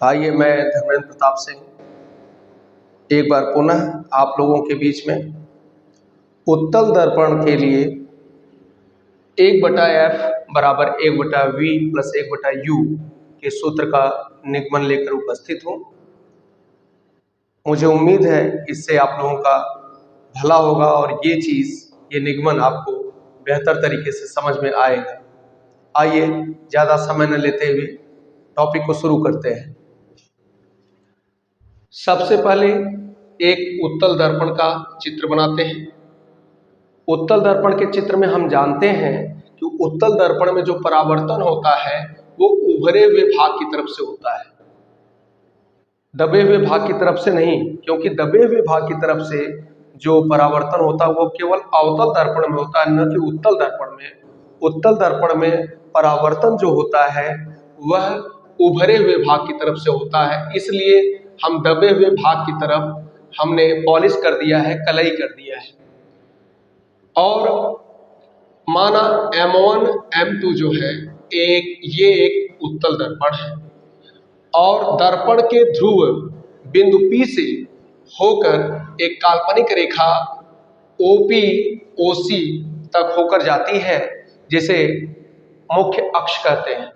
आइए, मैं धर्मेंद्र प्रताप सिंह एक बार पुनः आप लोगों के बीच में उत्तल दर्पण के लिए 1/f बराबर 1/v प्लस 1/u के सूत्र का निगमन लेकर उपस्थित हूँ। मुझे उम्मीद है इससे आप लोगों का भला होगा और ये निगमन आपको बेहतर तरीके से समझ में आएगा। आइए, ज़्यादा समय न लेते हुए टॉपिक को शुरू करते हैं। सबसे पहले एक उत्तल दर्पण का चित्र बनाते हैं। उत्तल दर्पण के चित्र में हम जानते हैं कि उत्तल दर्पण में जो परावर्तन होता है वो उभरे हुए भाग की तरफ से होता है, दबे हुए भाग की तरफ से नहीं, क्योंकि दबे हुए भाग की तरफ से जो परावर्तन होता है वो केवल अवतल दर्पण में होता है, न कि उत्तल दर्पण में। उत्तल दर्पण में परावर्तन जो होता है वह उभरे हुए भाग की तरफ से होता है, इसलिए हम दबे हुए भाग की तरफ हमने पॉलिश कर दिया है, कलई कर दिया है। और माना M1 M2 जो है ये एक उत्तल दर्पण है और दर्पण के ध्रुव बिंदु P से होकर एक काल्पनिक रेखा OP OC तक होकर जाती है, जिसे मुख्य अक्ष कहते हैं।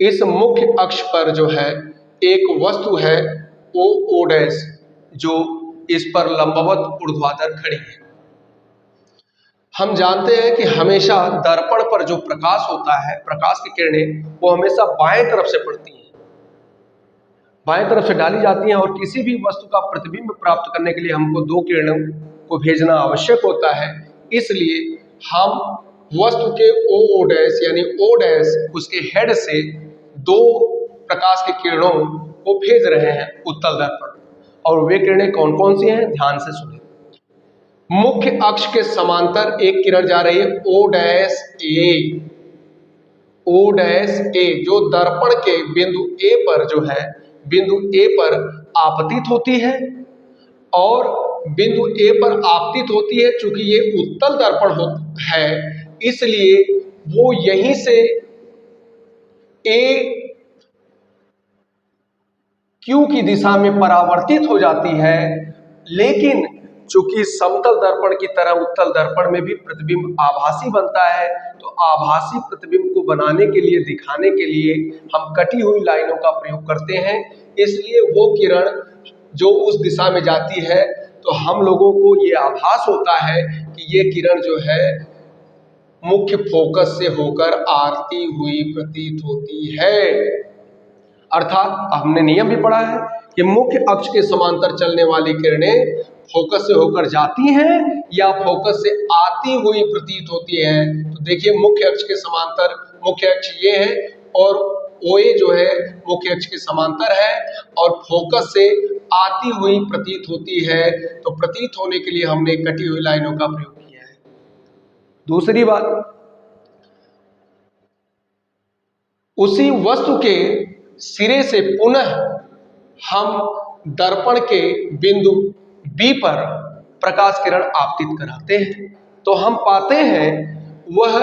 इस मुख्य अक्ष पर जो है एक वस्तु है OO' जो इस पर लंबवत ऊर्ध्वाधर खड़ी है। हम जानते हैं कि हमेशा दर्पण पर जो प्रकाश होता है, प्रकाश की किरणें वो हमेशा बाएं तरफ से पड़ती हैं, बाएं तरफ से डाली जाती हैं और किसी भी वस्तु का प्रतिबिंब प्राप्त करने के लिए हमको दो किरणों को भेजना आवश्यक होता है। इसलिए हम वस्तु के OO' यानी O' उसके हेड से दो प्रकाश की किरणों को भेज रहे हैं उत्तल दर्पण। और वे किरणें कौन कौन सी हैं, ध्यान से सुनिए। मुख्य अक्ष के समांतर एक किरण जा रही है O', जो दर्पण के बिंदु A पर जो है बिंदु A पर आपतित होती है और बिंदु A पर आपतित होती है। चूंकि ये उत्तल दर्पण है इसलिए वो यहीं से AQ की दिशा में परावर्तित हो जाती है। लेकिन चूंकि समतल दर्पण की तरह उत्तल दर्पण में भी प्रतिबिंब आभासी बनता है, तो आभासी प्रतिबिंब को बनाने के लिए, दिखाने के लिए हम कटी हुई लाइनों का प्रयोग करते हैं। इसलिए वो किरण जो उस दिशा में जाती है तो हम लोगों को ये आभास होता है कि ये किरण जो है मुख्य फोकस से होकर आती हुई प्रतीत होती है। अर्थात हमने नियम भी पढ़ा है कि मुख्य अक्ष के समांतर चलने वाली किरणें फोकस से होकर जाती हैं या फोकस से आती हुई प्रतीत होती है। तो देखिए, मुख्य अक्ष के समांतर मुख्य अक्ष ये है और OA जो है मुख्य अक्ष के समांतर है और फोकस से आती हुई प्रतीत होती है। तो प्रतीत होने के लिए हमने कटी हुई लाइनों का प्रयोग किया है। दूसरी बात, उसी वस्तु के सिरे से पुनः हम दर्पण के बिंदु B पर प्रकाश किरण आपतित कराते हैं, तो हम पाते हैं वह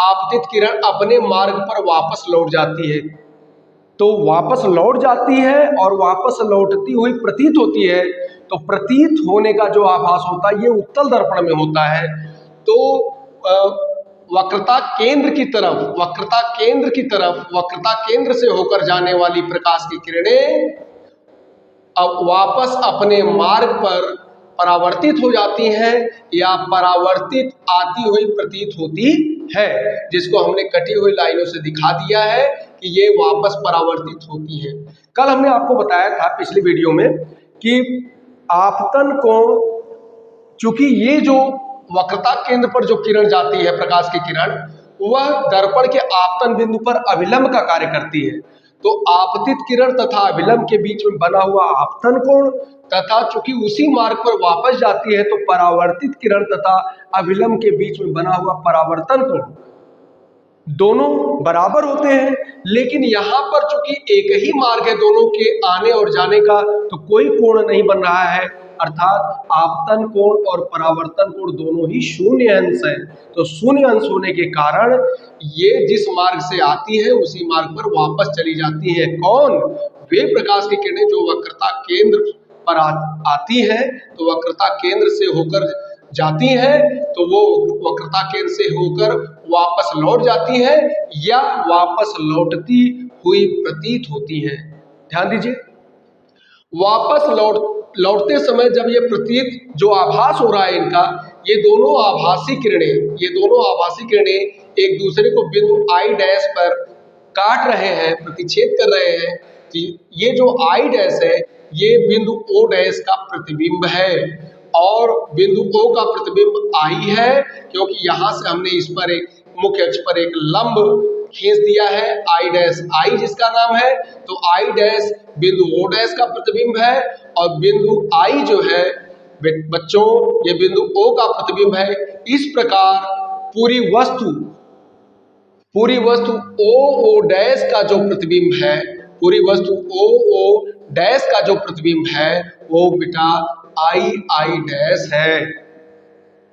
आपतित किरण अपने मार्ग पर वापस लौट जाती है। तो वापस लौट जाती है और वापस लौटती हुई प्रतीत होती है। तो प्रतीत होने का जो आभास होता है ये उत्तल दर्पण में होता है। तो वक्रता केंद्र से होकर जाने वाली प्रकाश की किरणें अब वापस अपने मार्ग पर परावर्तित हो जाती हैं या परावर्तित आती हुई प्रतीत होती है, जिसको हमने कटी हुई लाइनों से दिखा दिया है कि ये वापस परावर्तित होती हैं। कल हमने आपको बताया था पिछली वीडियो में कि आपतन कोण, चूंकि ये जो वक्रता केंद्र पर जो किरण जाती है प्रकाश की किरण, वह दर्पण के आपतन बिंदु पर अभिलंब का कार्य करती है। तो आपतित किरण तथा अभिलंब के बीच में बना हुआ आपतन कोण तथा चूंकि उसी मार्ग पर वापस जाती है तो परावर्तित किरण तथा अभिलंब के बीच में बना हुआ परावर्तन कोण दोनों बराबर होते हैं। लेकिन यहाँ पर चूंकि एक ही मार्ग है दोनों के आने और जाने का, तो कोई कोण नहीं बन रहा है। अर्थात आपतन कोण और परावर्तन कोण दोनों ही शून्य अंश है। तो शून्य अंश होने के कारण ये जिस मार्ग से आती है उसी मार्ग पर वापस चली जाती है। कौन? वे प्रकाश की किरणें जो वक्रता केंद्र पर आती है तो वक्रता केंद्र से होकर जाती है, तो वो वक्रता केंद्र से होकर वापस लौट जाती है या वापस लौटती हुई प्रतीत होती है। ध्यान दीजिए, वापस लौटते समय जब ये प्रतीत जो आभास हो रहा है इनका, ये दोनों आभासी किरणें एक दूसरे को बिंदु I डैश पर काट रहे हैं, प्रतिच्छेद कर रहे हैं। तो ये जो I डैश है ये बिंदु O डैश का प्रतिबिंब है और बिंदु O का प्रतिबिंब I है, क्योंकि यहाँ से हमने इस पर एक मुख्य अक्ष पर एक लंब खींच दिया है I डैश I जिसका नाम है, तो I डैश बिंदु O डैश का प्रतिबिंब है और बिंदु I जो है बच्चों ये बिंदु O का प्रतिबिंब है। इस प्रकार पूरी वस्तु O डैश का जो प्रतिबिंब है, पूरी वस्तु O डैश का जो प्रतिबिंब है वो बेटा I डैश है।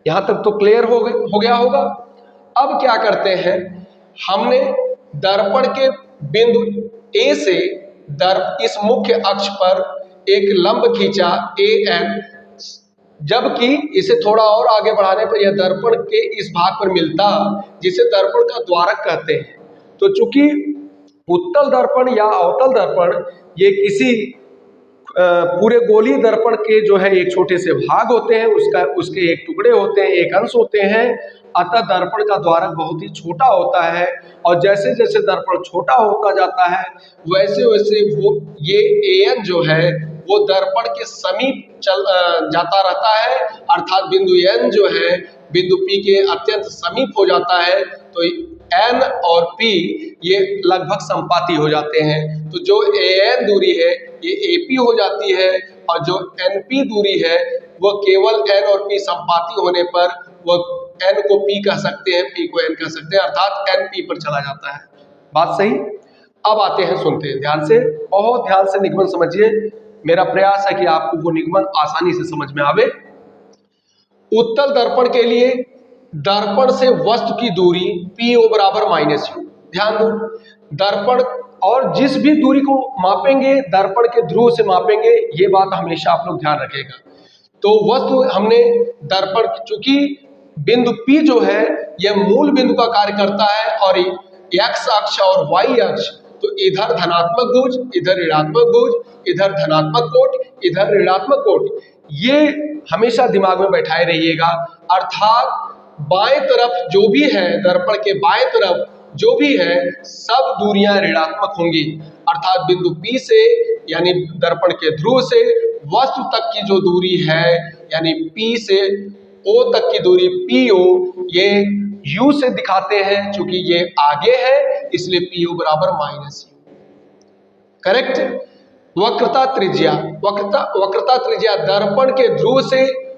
यहां तक तो क्लियर हो गया होगा। अब क्या करते हैं, हमने दर्पण के बिंदु A से इस मुख्य अक्ष पर एक लंब खींचा AN, जबकि इसे थोड़ा और आगे बढ़ाने पर यह दर्पण के इस भाग पर मिलता जिसे दर्पण का द्वारक कहते हैं। तो चूंकि उत्तल दर्पण या अवतल दर्पण ये किसी पूरे गोलीय दर्पण के जो है एक छोटे से भाग होते हैं, उसके एक टुकड़े होते हैं, एक अंश होते हैं, अतः दर्पण का द्वारक बहुत ही छोटा होता है और जैसे जैसे दर्पण छोटा होता जाता है वैसे वैसे वो ये AN जो है वो दर्पण के समीप जाता रहता है, अर्थात बिंदु N जो है बिंदु P के अत्यंत समीप हो जाता है। तो N और P ये लगभग संपाती हो जाते हैं, तो जो AN दूरी है ये AP हो जाती है और जो NP दूरी है वो केवल N और P संपाती होने पर वो N को P कह सकते हैं, P को N कह सकते हैं, अर्थात NP पर चला जाता है। बात सही। अब आते हैं, सुनते हैं ध्यान से, बहुत ध्यान से निगमन समझिए। मेरा प्रयास है कि आपको वो निगमन आसानी से समझ में आवे। उत्तल दर्पण के लिए दर्पण से वस्तु की दूरी PO बराबर -U। ध्यान दो, दर्पण और जिस भी दूरी को मापेंगे दर्पण के ध्रुव से मापेंगे, ये बात हमेशा आप लोग ध्यान रखिएगा। तो वस्तु हमने दर्पण, चूंकि बिंदु P जो है यह मूल बिंदु का कार्य करता है और X अक्ष और Y अक्ष, तो इधर धनात्मक भुज, इधर ऋणात्मक भुज, इधर धनात्मक कोट, इधर ऋणात्मक कोट, ये हमेशा दिमाग में बैठाए रहिएगा। अर्थात बाएं तरफ जो भी है, दर्पण के बाएं तरफ जो भी है सब दूरियां ऋणात्मक होंगी, अर्थात बिंदु P से यानी दर्पण के ध्रुव से वस्तु तक की जो दूरी है यानी P से O तक की दूरी PO, ये U से दिखाते हैं, चूंकि ये आगे है इसलिए PO बराबर -U। करेक्ट। वक्रता त्रिज्या दर्पण के ध्रुव से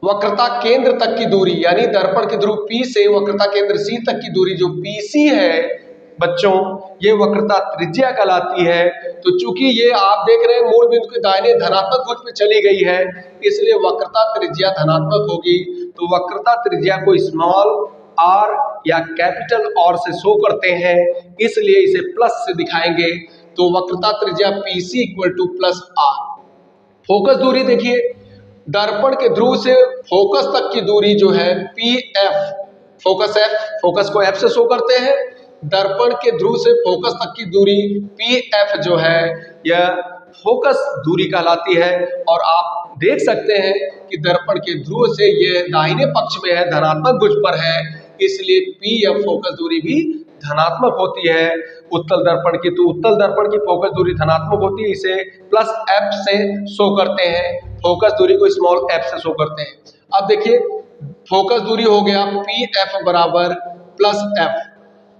वक्रता केंद्र तक की दूरी, यानी दर्पण के ध्रुव P से वक्रता केंद्र C तक की दूरी जो PC है बच्चों, ये वक्रता त्रिज्या कहलाती है। तो चूंकि ये आप देख रहे हैं मूल बिंदु के दाहिने धनात्मक भुज पे चली गई है, इसलिए वक्रता त्रिज्या धनात्मक होगी। तो वक्रता त्रिज्या को स्मॉल r या कैपिटल R से शो करते हैं, इसलिए इसे प्लस से दिखाएंगे। तो वक्रता त्रिज्या PC = +R। फोकस दूरी देखिए, दर्पण के ध्रुव से फोकस तक की दूरी जो है PF, फोकस को F से शो करते हैं, दर्पण के ध्रुव से फोकस तक की दूरी PF जो है यह फोकस दूरी कहलाती है। और आप देख सकते हैं कि दर्पण के ध्रुव से ये दाहिने पक्ष में है, धनात्मक भुज पर है, इसलिए PF फोकस दूरी भी धनात्मक होती है। उत्तल दर्पण की, तो उत्तल दर्पण की फोकस दूरी धनात्मक होती है, इसे +F से शो करते हैं, फोकस दूरी को स्मॉल f से शो करते हैं। अब देखिए फोकस दूरी हो गया PF बराबर +F।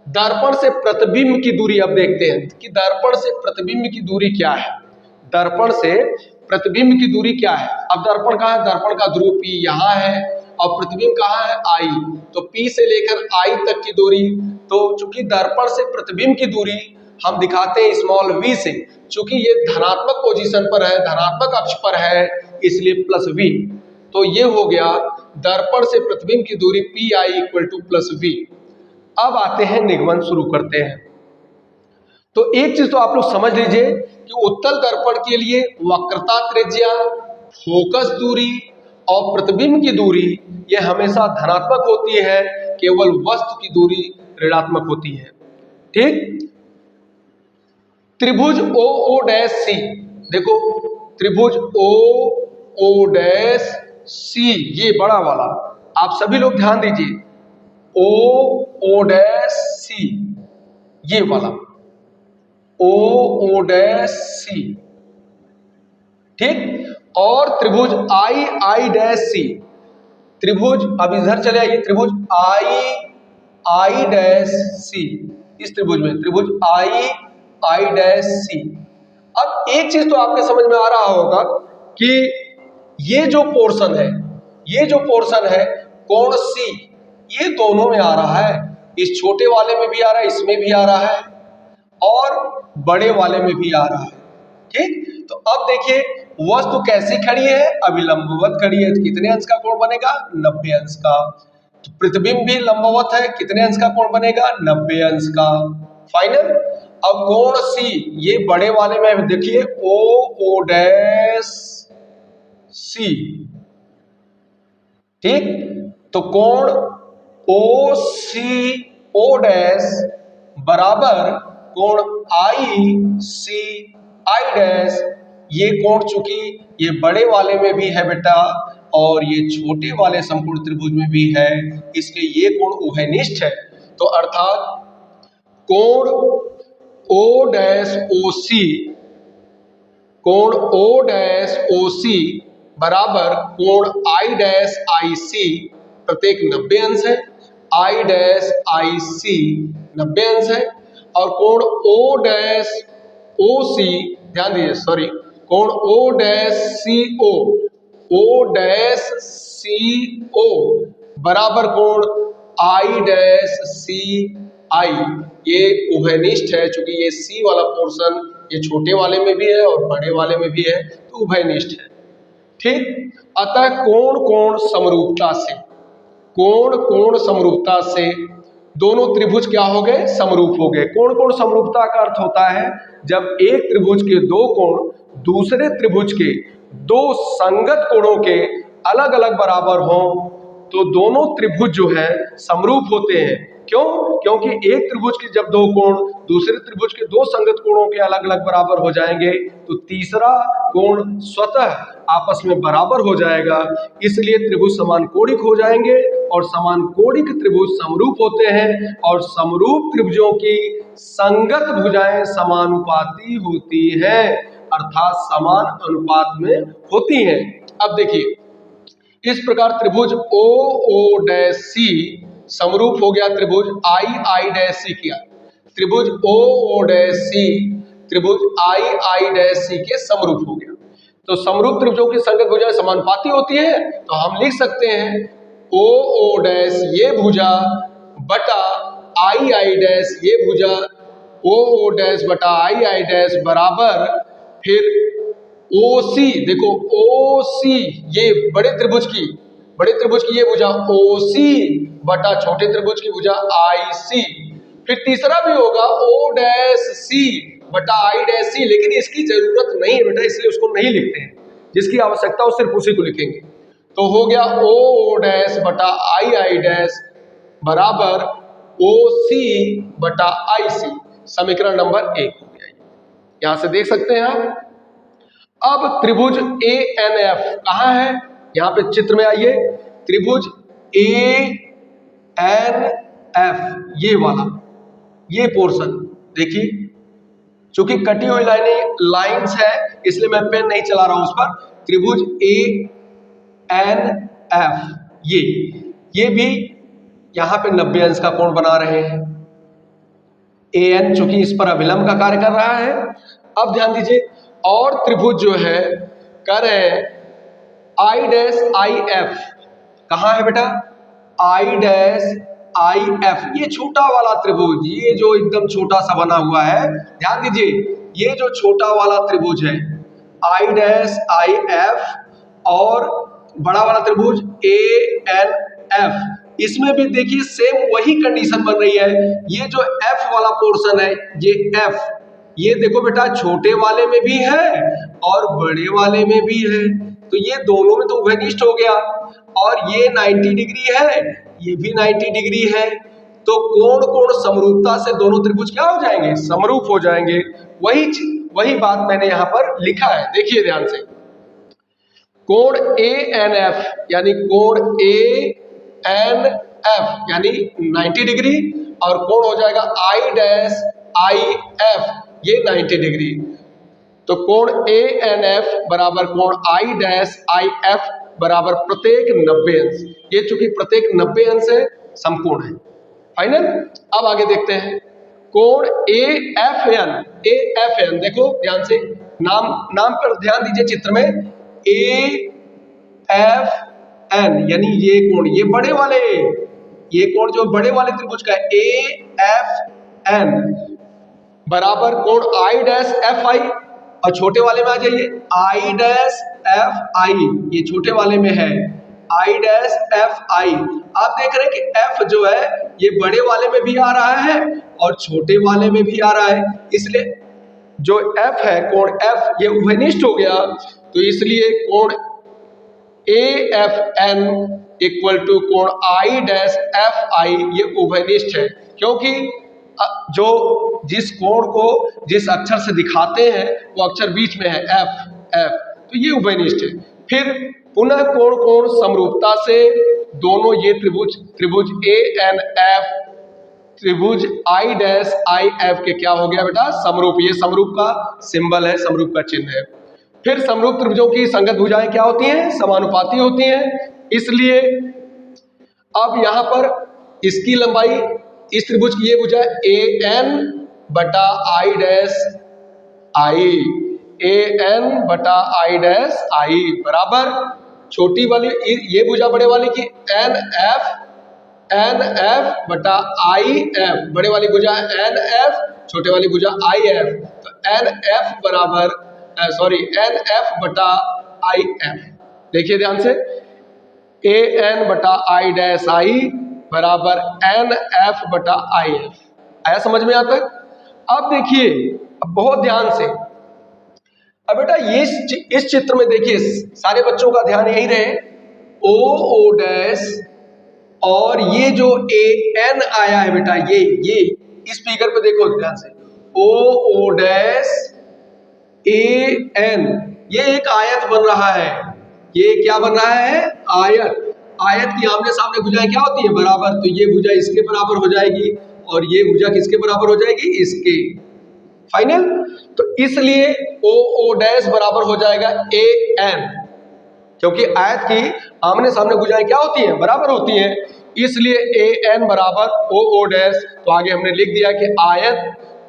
दर्पण से प्रतिबिंब की दूरी अब देखते हैं कि दर्पण से प्रतिबिंब की दूरी क्या है। दर्पण से प्रतिबिंब की दूरी क्या है? अब दर्पण कहाँ है? दर्पण का ध्रुव P यहाँ है और प्रतिबिंब कहाँ है? I। तो P से लेकर I तक की दूरी, तो चूंकि दर्पण से प्रतिबिंब की दूरी हम दिखाते हैं स्मॉल v से, चूंकि ये धनात्मक पोजीशन पर है, धनात्मक अक्ष पर है, इसलिए +V। तो ये हो गया दर्पण से प्रतिबिंब की दूरी PI = +V। अब आते हैं निगमन शुरू करते हैं। तो एक चीज तो आप लोग समझ लीजिए कि उत्तल दर्पण के लिए वक्रता त्रिज्या, फोकस दूरी और प्रतिबिंब की दूरी ये हमेशा धनात्मक होती है, केवल वस्तु की दूरी ऋणात्मक होती है। ठीक। त्रिभुज ओ ओ डैश सी, देखो त्रिभुज ओ ओ डैश सी, ये बड़ा वाला, आप सभी लोग ध्यान दीजिए, ओ ओ डैश सी, ये वाला ओ ओ डैश सी। ठीक। और त्रिभुज आई आई डैश सी, त्रिभुज, अब इधर चले आइए, त्रिभुज आई आई डैश सी, इस त्रिभुज में त्रिभुज आई आई डैश सी। अब एक चीज तो आपके समझ में आ रहा होगा कि ये जो पोर्शन है, ये जो पोर्शन है कोण सी, ये दोनों में आ रहा है, इस छोटे वाले में भी आ रहा है, इसमें भी आ रहा है और बड़े वाले में भी आ रहा है। ठीक। तो अब देखिए वस्तु कैसी खड़ी है, अभी लंबवत खड़ी है, तो कितने अंश का कोण बनेगा, 90 अंश का। तो प्रतिबिंब भी लंबवत है, कितने अंश का कोण बनेगा, 90 अंश का। फाइनल। अब कोण सी, ये बड़े वाले में देखिए ओ ओ डैश सी। ठीक। तो कोण ओ सी ओ डैश बराबर कोण आई सी आई डैश। ये कोण चूंकि ये बड़े वाले में भी है बेटा और ये छोटे वाले समकोण त्रिभुज में भी है, इसलिए ये कोण उभयनिष्ठ है। तो अर्थात कोण ओ डैश ओ सी, कोण ओ डैश ओ सी बराबर कोण आई डैश आई सी, प्रत्येक 90 अंश है, आई डैश आई सी 90 अंश है, और कोण ओ डैश ओ सी, ध्यान दीजिए, सॉरी, कोण O dash C O dash C ओ बराबर कोण आई डैश सी आई, ये उभयनिष्ठ है, चूंकि ये सी वाला पोर्शन ये छोटे वाले में भी है और बड़े वाले में भी है, तो उभयनिष्ठ है। ठीक। अतः कोण कोण समरूपता से, कोण कोण समरूपता से दोनों त्रिभुज क्या हो गए, समरूप हो गए। कोण कोण समरूपता का अर्थ होता है जब एक त्रिभुज के दो कोण दूसरे त्रिभुज के दो संगत कोणों के अलग अलग बराबर हों तो दोनों त्रिभुज जो है समरूप होते हैं। क्यों? क्योंकि एक त्रिभुज के जब दो कोण दूसरे त्रिभुज के दो संगत कोणों के अलग अलग बराबर हो जाएंगे तो तीसरा कोण स्वतः आपस में बराबर हो जाएगा, इसलिए त्रिभुज समानकोणिक हो जाएंगे और समानकोणिक त्रिभुज समरूप होते हैं और समरूप त्रिभुजों की संगत भुजाएं समानुपाती होती हैं, अर्थात समान अनुपात में होती हैं। अब देखिए इस प्रकार त्रिभुज ओ ओ डैश सी समरूप हो गया त्रिभुज आई आई डैश सी किया, त्रिभुज ओ ओ डैश सी त्रिभुज आई आई डैश सी के समरूप हो गया। तो समरूप त्रिभुजों की संगत भुजाएं समानुपाती होती है, तो हम लिख सकते हैं ओ ओ डैश ये भुजा बटा आई आई डैश ये भुजा, ओ ओ डैश बटा आई आई डैश बराबर फिर ओ सी, देखो ओ सी ये बड़े त्रिभुज की ये भुजा ओ सी बटा छोटे त्रिभुज की भुजा आई सी, फिर तीसरा भी होगा ओ डैश सी बटा आई डैश सी, लेकिन इसकी जरूरत नहीं है बेटा, इसलिए उसको नहीं लिखते हैं, जिसकी आवश्यकता हो सिर्फ उसी को लिखेंगे। तो हो गया ओ डैश बटा आई आई डैश बराबर ओ सी बटा आई सी, समीकरण नंबर 1 हो गया। यहां से देख सकते हैं आप। अब त्रिभुज ए एन एफ कहाँ है, यहाँ पे चित्र में आइए, त्रिभुज ए एन एफ ये वाला, ये पोर्शन देखिए, चूंकि कटी हुई लाइंस है इसलिए मैं पेन नहीं चला रहा हूं उस पर। त्रिभुज ए एन एफ ये भी यहां पे 90 अंश का कोण बना रहे हैं। ए एन चूंकि इस पर अभिलंब का कार्य कर रहा है। अब ध्यान दीजिए, और त्रिभुज जो है कर रहे आई डैश आई एफ, कहां है बेटा, आई डैश आई एफ, ये छोटा वाला त्रिभुज, ये जो एकदम छोटा सा बना हुआ है, ध्यान दीजिए ये जो छोटा वाला त्रिभुज है आई डैश आई एफ और बड़ा वाला त्रिभुज ए एन एफ, इसमें भी देखिए सेम वही कंडीशन बन रही है। ये जो एफ वाला पोर्शन है ये एफ ये देखो बेटा छोटे वाले में भी है और बड़े वाले में भी है, तो ये दोनों में तो उभयनिष्ठ हो गया। और ये 90 डिग्री है, ये भी 90 डिग्री है, तो कोण कोण समरूपता से दोनों त्रिभुज क्या हो जाएंगे, समरूप हो जाएंगे। वही बात मैंने यहां पर लिखा है, देखिए ध्यान से। कोण ए एन एफ यानी कोण ए एन एफ यानी 90 डिग्री, और कोण हो जाएगा आई डैश आई एफ, ये 90 डिग्री। तो कोण ए एन एफ बराबर कोण आई डैश आई एफ बराबर प्रत्येक 90 अंश। ये चूंकि प्रत्येक 90 अंश है, समकोण है। फाइनल। अब आगे देखते हैं कोण ए एफ एन, देखो ध्यान से, नाम पर ध्यान दीजिए। चित्र में ए एफ एन यानी ये कोण, ये बड़े वाले, ये कोण जो बड़े वाले त्रिभुज का है ए एफ एन बराबर कोण आई डैश एफ आई, और छोटे वाले में आ जाइए आई डैश एफ आई, ये छोटे वाले में है आई डैश एफ आई। आप देख रहे हैं कि एफ जो है ये बड़े वाले में भी आ रहा है और छोटे वाले में भी आ रहा है, इसलिए जो एफ है कोण एफ ये उभयनिष्ठ हो गया। तो इसलिए कोण A F N equal to कोण आई डैश एफ आई ये उभयनिष्ठ है, क्योंकि जो जिस कोण को जिस अक्षर से दिखाते हैं वो अक्षर बीच में है एफ एफ, तो ये उभयनिष्ठ है। फिर पुनः कोण कोण समरूपता से दोनों ये त्रिभुज ए एन एफ त्रिभुज आई डैश आई एफ के क्या हो गया बेटा, समरूप। ये समरूप का सिंबल है, समरूप का चिन्ह है। फिर समरूप त्रिभुजों की संगत भुजाएं क्या होती हैं, समानुपाती होती हैं। इसलिए अब यहां पर इसकी लंबाई, इस त्रिभुज की ये भुजा ए एन बटा I dash I, A N बटा आई डैश आई बराबर छोटी वाली ये भुजा बड़े वाली की एन एफ बटा आई एफ, बड़े वाली भुजा एन एफ, छोटे वाली भुजा आई एफ। तो एन एफ बराबर एन एफ बटा आई एफ, देखिए ध्यान से, ए एन बटा आई डैश आई बराबर एन एफ बटा आई एफ। आया समझ में आता है? अब देखिए, अब बहुत ध्यान से, अब बेटा ये इस चित्र में देखिए, सारे बच्चों का ध्यान यही रहे, ओ डैश और ये जो ए एन आया है बेटा, ये इस फिगर पे देखो ध्यान से, ओ डैश ए एन, ये एक आयत बन रहा है। ये क्या बन रहा है, आयत। आयत की आमने सामने भुजाएं क्या होती है, बराबर। तो ये भुजा इसके बराबर हो जाएगी और ये भुजा किसके बराबर हो जाएगी, इसके। फाइनल। तो इसलिए ओ डैश बराबर हो जाएगा ए एन, क्योंकि आयत की आमने सामने भुजाएं क्या होती हैं, बराबर होती हैं, इसलिए ए एन बराबर ओ डैश। तो आगे हमने लिख दिया कि आयत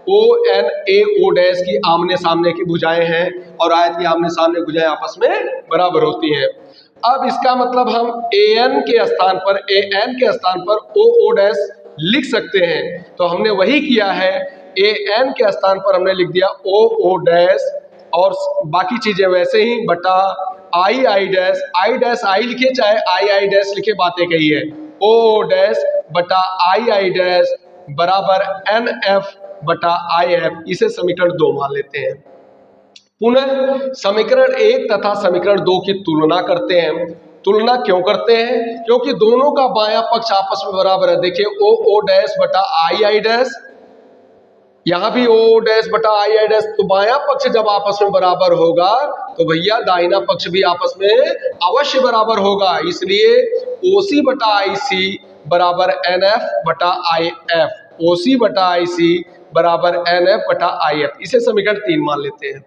O N A O dash की आमने सामने की भुजाएं हैं और आयत की आमने सामने भुजाएं आपस में बराबर होती हैं। अब इसका मतलब हम ए एन के स्थान पर ओ डैश लिख सकते हैं। तो हमने वही किया है, ए एन के स्थान पर हमने लिख दिया ओ डैश और बाकी चीजें वैसे ही बटा आई डैश आई लिखे चाहे आई डैश लिखे, बातें कही है। ओ डैश बटा आई डैश बराबर एन एफ बटा आई एफ, इसे समीकरण 2 मान लेते हैं। पुनः समीकरण 1 तथा समीकरण 2 की तुलना करते हैं। तुलना क्यों करते हैं, क्योंकि दोनों का बायां पक्ष आपस में बराबर है। देखिए ओ डैश बटा आई डैश, यहां भी ओ डैश बटा आई डैश, तो बायां पक्ष जब आपस में बराबर होगा तो भैया दाहिना पक्ष भी आपस में अवश्य बराबर होगा। इसलिए ओसी बटा आई सी बराबर एन एफ बटा आई एफ, ओसी बटा आई सी बराबर एन एफ बटा आई एफ, इसे समीकरण 3 मान लेते हैं।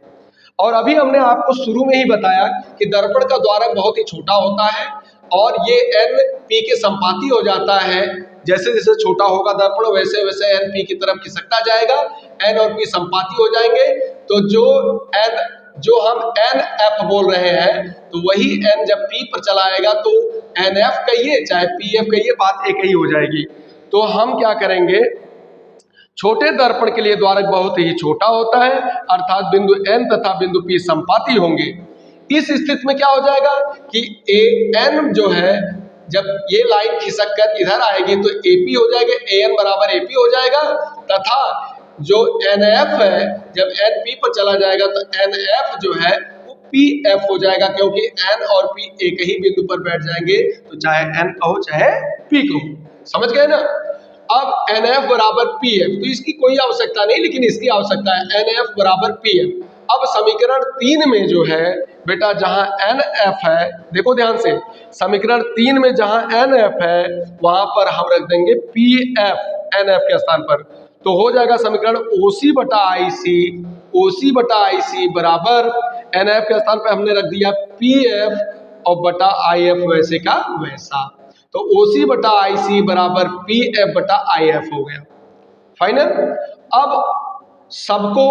और अभी हमने आपको शुरू में ही बताया कि दर्पण का द्वारक बहुत ही छोटा होता है और ये एन पी के संपाती हो जाता है। जैसे जैसे छोटा होगा दर्पण वैसे वैसे एन पी की तरफ खिसकता जाएगा, एन और पी संपाती हो जाएंगे। तो जो हम एन एफ बोल रहे हैं, तो वही एन जब पी पर चला आएगा तो एन एफ कहिए चाहे पी एफ कहिए, बात एक ही हो जाएगी। तो हम क्या करेंगे, छोटे दर्पण के लिए द्वारक बहुत ही छोटा होता है, अर्थात बिंदु एन तथा बिंदु पी संपाती होंगे। इस स्थिति में क्या हो जाएगा कि ए एन जो है, जब ये लाइन खिसक कर इधर आएगी तो एपी हो जाएगा, ए एन बराबर एपी हो जाएगा, तथा जो NF है जब NP पर चला जाएगा तो NF जो है वो PF हो जाएगा, क्योंकि N और P एक ही बिंदु पर बैठ जाएंगे, तो चाहे N कहो चाहे P कहो। समझ गए ना? अब NF बराबर PF, तो इसकी कोई आवश्यकता नहीं, लेकिन इसकी आवश्यकता है NF बराबर PF। अब समीकरण 3 में जो है बेटा जहां NF है, देखो ध्यान से, समीकरण 3 में जहां NF है वहां पर हम रख देंगे PF NF के स्थान पर, तो हो जाएगा समीकरण OC बटा IC, OC बटा IC बराबर NF के स्थान पर हमने रख दिया PF और बटा IF वैसे का वैसा, तो OC बटा IC बराबर PF बटा IF हो गया। फाइनल। अब सबको,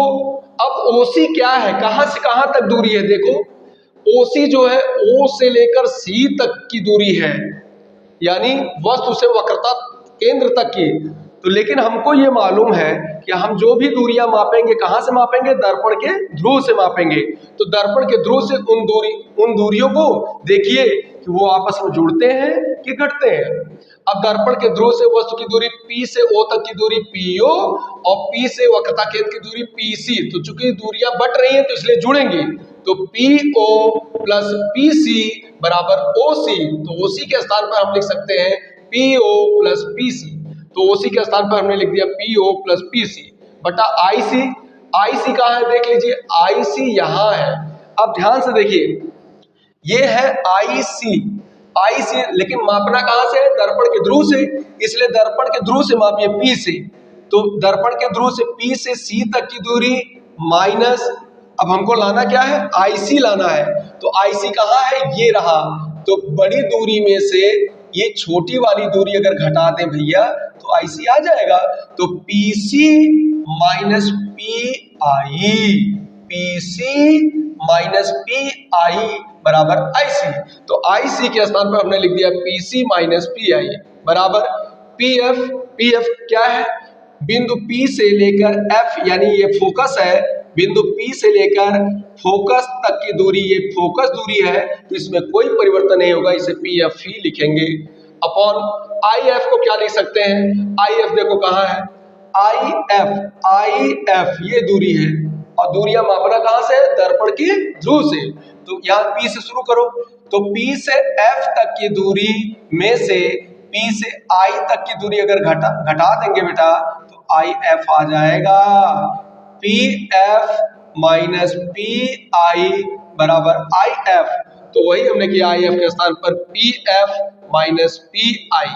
अब OC क्या है, कहां से कहां तक दूरी है, देखो OC जो है O से लेकर C तक की दूरी है, यानी वस्तु से वक्रता केंद्र तक की। तो लेकिन हमको ये मालूम है कि हम जो भी दूरियां मापेंगे कहां से मापेंगे, दर्पण के ध्रुव से मापेंगे। तो दर्पण के ध्रुव से उन दूरियों को देखिए कि वो आपस में जुड़ते हैं कि घटते हैं। अब दर्पण के ध्रुव से वस्तु की दूरी P से O तक की दूरी PO और P से वक्रता केंद्र की दूरी PC, तो चूंकि दूरियां बट रही हैं तो इसलिए जुड़ेंगी, तो PO प्लस PC बराबर OC, तो OC के स्थान पर हम लिख सकते हैं PO प्लस PC, तो OC के स्थान पर हमने लिख दिया PO प्लस PC बटा IC। IC कहाँ है देख लीजिए, IC यहाँ है। अब ध्यान से देखिए, ये है IC, लेकिन मापना कहाँ से है, दर्पण के ध्रुव से, इसलिए दर्पण के ध्रुव से मापिए P से, तो दर्पण के ध्रुव से P से C तक की दूरी माइनस, अब हमको लाना क्या है, IC लाना है, तो IC कहाँ है, ये रहा, तो बड़ी दूरी में से ये छोटी वाली दूरी अगर घटा दें भैया तो IC आ जाएगा, तो PC माइनस PI बराबर IC, तो IC के स्थान पर हमने लिख दिया PC माइनस PI बराबर PF क्या है, बिंदु P से लेकर F, यानी ये फोकस है, बिंदु P से लेकर फोकस तक की दूरी, ये फोकस दूरी है, तो इसमें कोई परिवर्तन नहीं होगा, इसे PF ही लिखेंगे। अपॉन IF को क्या लिख सकते हैं, IF देखो कहाँ है, IF ये दूरी है, और दूरियां मापना कहां से, दर्पण के ध्रुव से, तो यहाँ P से शुरू करो, तो P से F तक की दूरी में से P से I तक की दूरी अगर घटा देंगे बेटा तो IF आ जाएगा, PF माइनस PI बराबर IF, तो वही हमने किया IF के स्थान पर PF माइनस PI।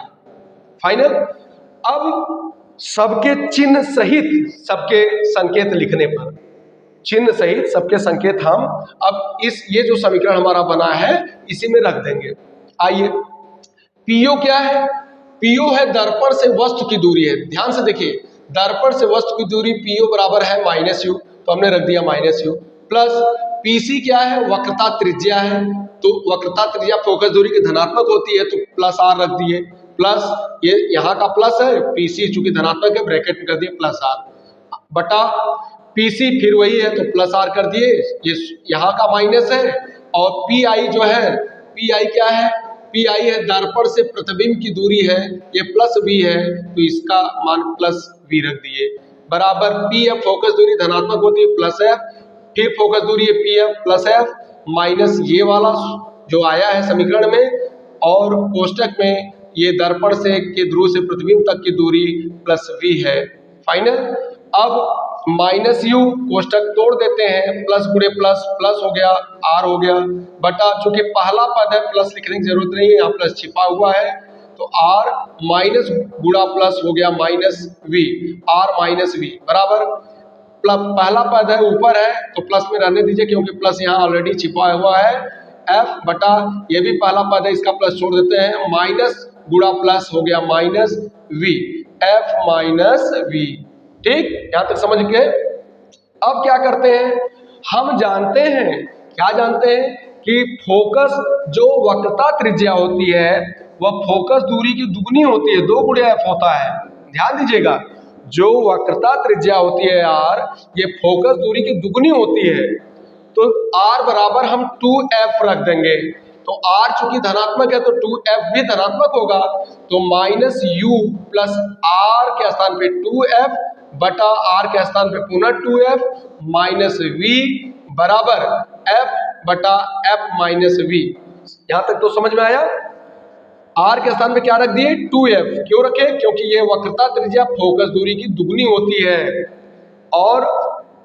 फाइनल। अब सबके चिन्ह सहित सबके संकेत लिखने पर, चिन्ह सहित सबके संकेत हम अब ये जो समीकरण हमारा बना है इसी में रख देंगे। आइए, PO क्या है, PO है दर्पण से वस्तु की दूरी है, ध्यान से देखिए, दर्पण से वस्तु की दूरी PO बराबर है माइनस U, तो हमने रख दिया माइनस U, प्लस PC क्या है, वक्रता त्रिज्या है, तो वक्रता त्रिज्या फोकस दूरी की धनात्मक होती है, तो प्लस R रख दिए, प्लस ये यहाँ का प्लस है, PC चूंकि धनात्मक है ब्रैकेट में कर दिए प्लस R बटा PC फिर वही है तो प्लस R कर दिए, ये यहाँ का माइनस है, और PI जो है, PI क्या है, PI है दर्पण से प्रतिबिंब की दूरी है, ये प्लस V है, तो इसका मान प्लस V रख दिए, बराबर PF फोकस दूरी धनात्मक होती है प्लस F, फिर फोकस दूरी है PF प्लस F माइनस ये वाला जो आया है समीकरण में, और कोष्टक में ये दर्पण से के ध्रुव से प्रतिबिंब तक की दूरी प्लस V है। फाइनल। अब माइनस U कोष्टक तोड़ देते हैं, प्लस गुणे प्लस, प्लस हो गया R हो गया, बटा चूंकि पहला पद है प्लस लिखने की जरूरत नहीं है, यहाँ प्लस छिपा हुआ है, तो R माइनस गुणा प्लस हो गया minus V, R minus V बराबर पहला पद है ऊपर है तो प्लस में रहने दीजिए क्योंकि प्लस यहाँ ऑलरेडी छिपा हुआ है, F बटा ये भी पहला पद है इसका प्लस छोड़ देते हैं, माइनस गुणा प्लस हो गया minus V, F minus V। ठीक, यहां तक समझ गए। अब क्या करते हैं, हम जानते हैं, क्या जानते हैं कि फोकस जो वक्रता त्रिज्या होती है वह फोकस दूरी की दुगनी होती है, 2 गुणे F होता है, ध्यान दीजिएगा, जो वक्रता त्रिज्या होती है R, ये फोकस दूरी की दुगनी होती है, तो R बराबर हम 2F रख देंगे, तो R चूंकि धनात्मक है तो 2F भी धनात्मक होगा, तो माइनस U प्लस R के स्थान पे 2F बटा आर के स्थान पे पुनः 2f माइनस वी बराबर f बटा f माइनस वी। यहां तक तो समझ में आया। आर के स्थान पे क्या रख दिए 2f, क्यों रखे? क्योंकि ये वक्रता त्रिज्या फोकस दूरी की दुगनी होती है और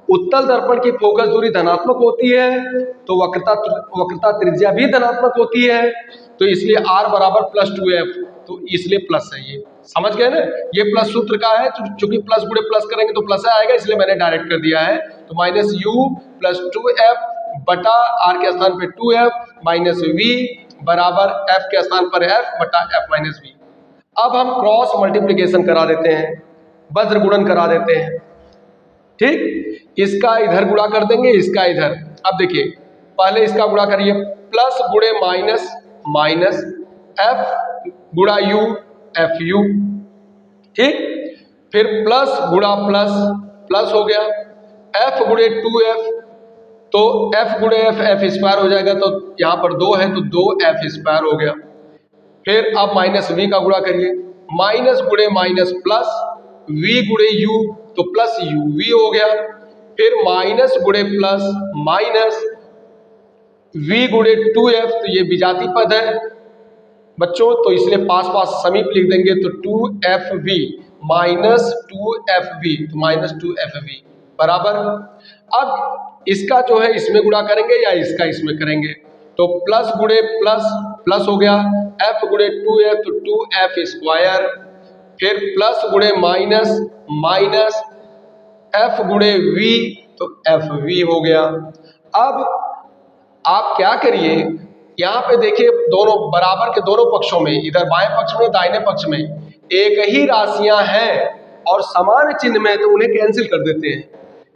उत्तल दर्पण की फोकस दूरी धनात्मक होती है तो वक्रता त्रिज्या भी धनात्मक होती है, तो इसलिए r बराबर प्लस 2f, तो इसलिए प्लस है। ये समझ गए ना, ये प्लस सूत्र का है, चूंकि प्लस गुणे प्लस करेंगे तो प्लस आएगा, इसलिए मैंने डायरेक्ट कर दिया है। तो माइनस u प्लस 2f बटा r के स्थान पे 2f माइनस v बराबर f के स्थान पर f बटा f माइनस v। अब हम क्रॉस मल्टीप्लीकेशन करा देते हैं, वज्र गुणन करा देते हैं। ठीक, इसका इधर गुणा कर देंगे, इसका इधर। अब देखिए पहले इसका गुणा करिए, प्लस गुणे माइनस माइनस f गुणा u एफ यू। ठीक, फिर प्लस गुणा प्लस प्लस हो गया, f गुणे 2f तो f गुणे f स्क्वायर हो जाएगा, तो यहाँ पर 2 है तो 2f स्क्वायर हो गया। फिर अब माइनस v का गुणा करिए, माइनस गुणे माइनस प्लस v गुणे u तो प्लस uv हो गया। फिर माइनस गुणे प्लस माइनस v गुणे 2f तो ये विजातीय पद है बच्चों, तो इसलिए पास पास समीप लिख देंगे तो 2fv माइनस 2fv तो माइनस 2fv बराबर। अब इसका जो है इसमें गुणा करेंगे या इसका इसमें करेंगे, तो प्लस गुणे प्लस प्लस हो गया, f गुणे 2f तो 2f स्क्वायर। फिर प्लस गुणे माइनस माइनस f गुणे v तो fv हो गया। अब आप क्या करिए, यहाँ पे देखिए दोनों बराबर के दोनों पक्षों में, इधर बाएं पक्ष में दाहिने पक्ष में एक ही राशियां हैं और समान चिन्ह में, तो उन्हें कैंसिल कर देते हैं,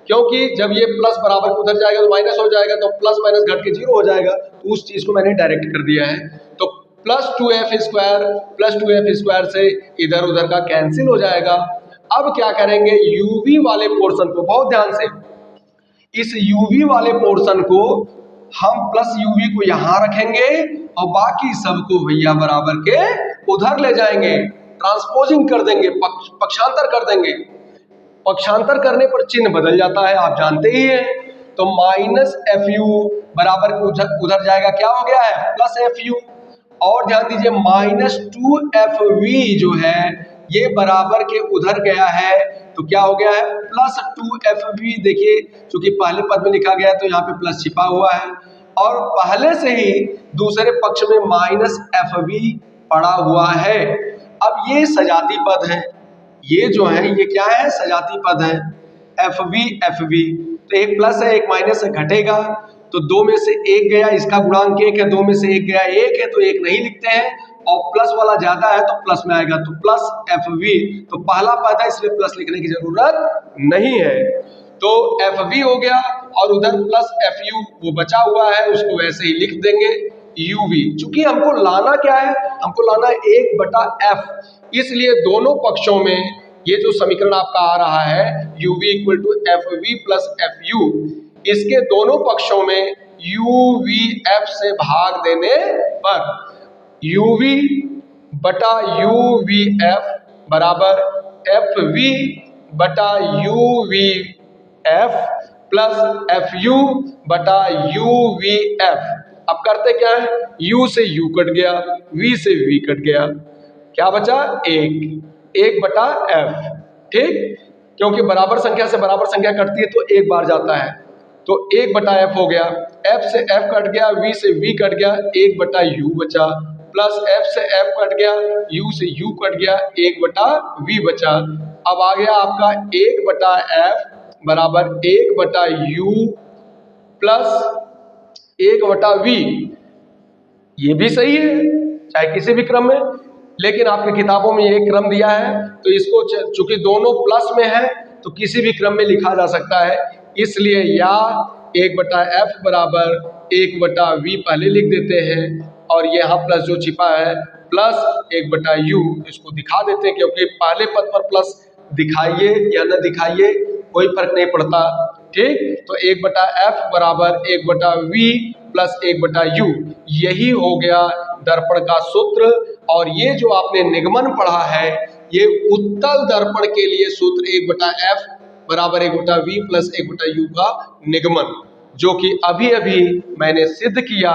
क्योंकि जब ये प्लस बराबर उधर जाएगा तो माइनस हो जाएगा, तो प्लस माइनस घट के 0 हो जाएगा, तो उस चीज को मैंने डायरेक्ट कर दिया है। तो प्लस 2f स्क्वायर से इधर उधर का कैंसिल हो जाएगा। अब क्या करेंगे, यूवी वाले पोर्शन को, बहुत ध्यान से, इस यूवी वाले पोर्शन को हम प्लस यूवी को यहां रखेंगे और बाकी सबको भैया बराबर के उधर ले जाएंगे, ट्रांसपोजिंग कर देंगे, पक्षांतर कर देंगे। पक्षांतर करने पर चिन्ह बदल जाता है, आप जानते ही हैं। तो माइनस एफ यू बराबर उधर जाएगा, क्या हो गया है प्लस एफ यू। और ध्यान दीजिए माइनस 2fv जो है ये बराबर के उधर गया है, तो क्या हो गया है प्लस 2fv। देखिए चूंकि पहले पद में लिखा गया है तो यहाँ पे प्लस छिपा हुआ है, और पहले से ही दूसरे पक्ष में माइनस fv पड़ा हुआ है। अब ये सजाती पद है, ये जो है ये क्या है सजाती पद है, fv। तो एक प्लस है एक माइनस है, घटेगा तो 2 में से 1 गया, इसका गुणांक 1 है, 2 में से 1 गया 1 है तो 1 नहीं लिखते हैं, और प्लस वाला ज्यादा है तो प्लस में आएगा, तो प्लस fv। तो पहला पद है इसलिए प्लस लिखने की जरूरत नहीं है, तो fv हो गया, और उधर प्लस fu वो बचा हुआ है उसको वैसे ही लिख देंगे uv। चूंकि हमको लाना क्या है, हमको लाना है 1/f, इसलिए दोनों पक्षों में ये जो समीकरण आपका आ रहा है uv equal to fv plus fu, इसके दोनों पक्षों में uvf से भाग देने पर uv बटा uvf बराबर fv बटा uvf प्लस fu बटा uvf। अब करते क्या है, u से u कट गया, v से v कट गया, क्या बचा 1 बटा f। ठीक, क्योंकि बराबर संख्या से बराबर संख्या कटती है तो एक बार जाता है, तो 1 बटा f हो गया, f से f कट गया, v से v कट गया, 1 बटा u बचा, प्लस f से f कट गया, u से u कट गया, 1 बटा v बचा। अब आ गया आपका 1 बटा f बराबर 1 बटा u प्लस 1 बटा v। ये भी सही है चाहे किसी भी क्रम में, लेकिन आपके किताबों में ये क्रम दिया है तो इसको चूंकि दोनों प्लस में है तो किसी भी क्रम में लिखा जा सकता है, इसलिए या 1 बटा f बराबर 1 बटा v पहले लिख देते हैं, और यहाँ प्लस जो छिपा है प्लस 1 बटा u इसको दिखा देते हैं, क्योंकि पहले पद पर प्लस दिखाइए या न दिखाइए कोई फर्क नहीं पड़ता। ठीक, तो 1 बटा f बराबर 1 बटा v प्लस 1 बटा u, यही हो गया दर्पण का सूत्र। और ये जो आपने निगमन पढ़ा है ये उत्तल दर्पण के लिए सूत्र 1/f बराबर 1/v प्लस 1/u का निगमन, जो कि अभी अभी मैंने सिद्ध किया।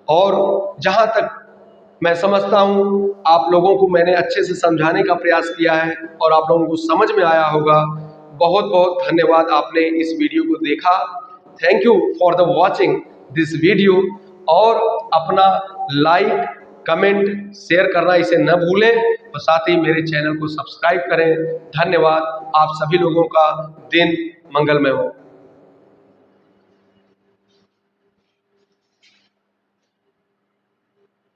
और जहां तक मैं समझता हूं आप लोगों को मैंने अच्छे से समझाने का प्रयास किया है और आप लोगों को समझ में आया होगा। बहुत बहुत धन्यवाद आपने इस वीडियो को देखा। Thank you for the watching this video. और अपना लाइक कमेंट शेयर करना इसे न भूलें और साथ ही मेरे चैनल को सब्सक्राइब करें। धन्यवाद। आप सभी लोगों का दिन मंगलमय हो।